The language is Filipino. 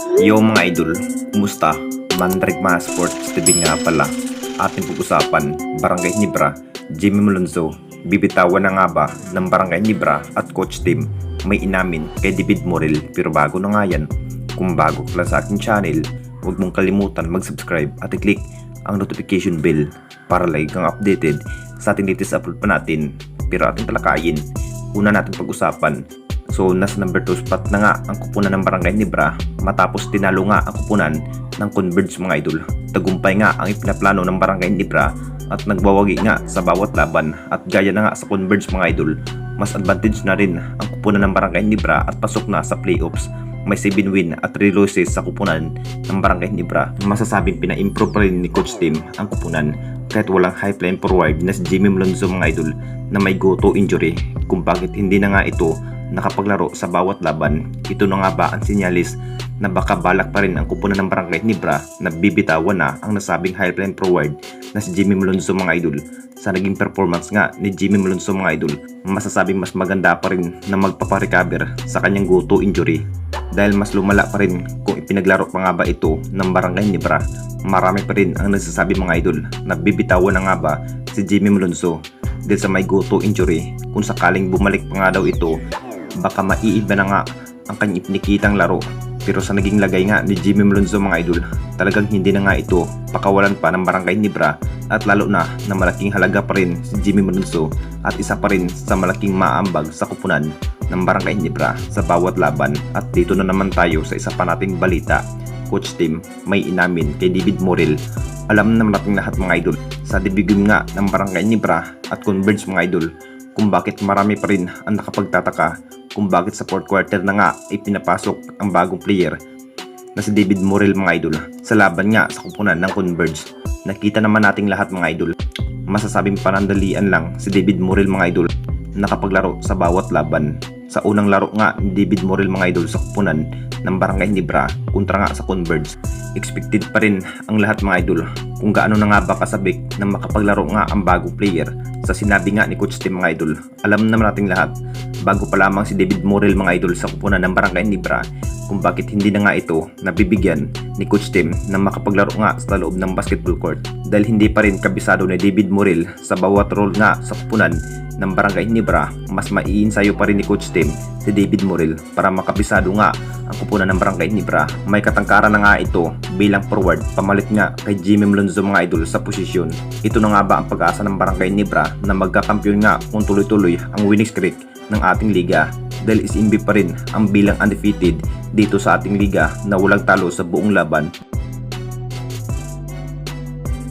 Yo mga idol, kumusta? Manrigma Sports TV nga pala. Ating pag-usapan, Barangay Ginebra, Jimmy Malonzo. Bibitawan na nga ba ng Barangay Ginebra at coach team? May inamin kay David Morel, pero bago na nga yan. Kung bago ka lang sa aking channel, huwag mong kalimutan mag-subscribe at i-click ang notification bell para lagi kang updated sa ating latest upload pa natin. Pero ating talakayin, una natin pag-usapan. So nasa number 2 spot na nga ang kupunan ng Barangay Ginebra matapos tinalo nga ang kupunan ng Converge mga idol. Tagumpay nga ang ipinaplano ng Barangay Ginebra at nagwawagi nga sa bawat laban, at gaya na nga sa Converge mga idol, mas advantage na rin ang kupunan ng Barangay Ginebra at pasok na sa playoffs. May 7 win at 3 losses sa kupunan ng Barangay Ginebra. Masasabing pina-improve pa rin ni coach team ang kupunan kahit walang high flying forward na si Jimmy Malonzo mga idol na may go-to injury. Kung bakit hindi na nga ito nakapaglaro sa bawat laban. Ito na nga ba ang sinyalis na baka balak pa rin ang kupunan ng Barangay Ginebra na bibitawan na ang nasabing high flying forward na si Jimmy Malonzo mga idol? Sa naging performance nga ni Jimmy Malonzo mga idol, masasabing mas maganda pa rin na magpaparecover sa kanyang go-to injury, dahil mas lumala pa rin kung ipinaglaro pa nga ba ito ng Barangay Ginebra. Marami pa rin ang nagsasabi mga idol na bibitawan na nga ba si Jimmy Malonzo dahil sa may go-to injury. Kung sakaling bumalik pa nga daw ito, baka maiiba na nga ang kanyang ipinakitang laro. Pero sa naging lagay nga ni Jimmy Malonzo mga idol, talagang hindi na nga ito pakawalan pa ng Barangay Ginebra, at lalo na malaking halaga pa rin si Jimmy Malonzo at isa pa rin sa malaking maambag sa kupunan ng Barangay Ginebra sa bawat laban. At dito na naman tayo sa isa pa nating balita. Coach team may inamin kay David Morel. Alam naman nating lahat mga idol sa debigum nga ng Barangay Ginebra at Converge mga idol kung bakit marami pa rin ang nakapagtataka kung bakit sa 4th quarter na nga ay pinapasok ang bagong player na si David Morel mga idol sa laban nga sa kupunan ng Converge. Nakita naman nating lahat mga idol, masasabing panandalian lang si David Morel mga idol nakapaglaro sa bawat laban. Sa unang laro nga ni David Morel mga idol sa kupunan ng Barangay Ginebra kontra nga sa Converge, expected pa rin ang lahat mga idol kung gaano na nga ba kasabik na makapaglaro nga ang bagong player. Sa sinabi nga ni coach team mga idol, alam naman nating lahat bago pa lamang si David Morel mga idol sa kupunan ng Barangay Ginebra kung bakit hindi na nga ito nabibigyan ni coach team na makapaglaro nga sa loob ng basketball court, dahil hindi pa rin kabisado ni David Morel sa bawat role nga sa kupunan ng Barangay Ginebra. Mas maiinsayo pa rin ni coach team si David Morel para makabisado nga ang kupunan ng Barangay Ginebra. May katangkaran na nga ito bilang forward pamalit nga kay Jimmy Malonzo mga idol sa posisyon. Ito na nga ba ang pag-asa ng Barangay Ginebra na magkakampiyon nga kung tuloy-tuloy ang winning streak ng ating liga, dahil isimbi pa rin ang bilang undefeated dito sa ating liga na walang talo sa buong laban.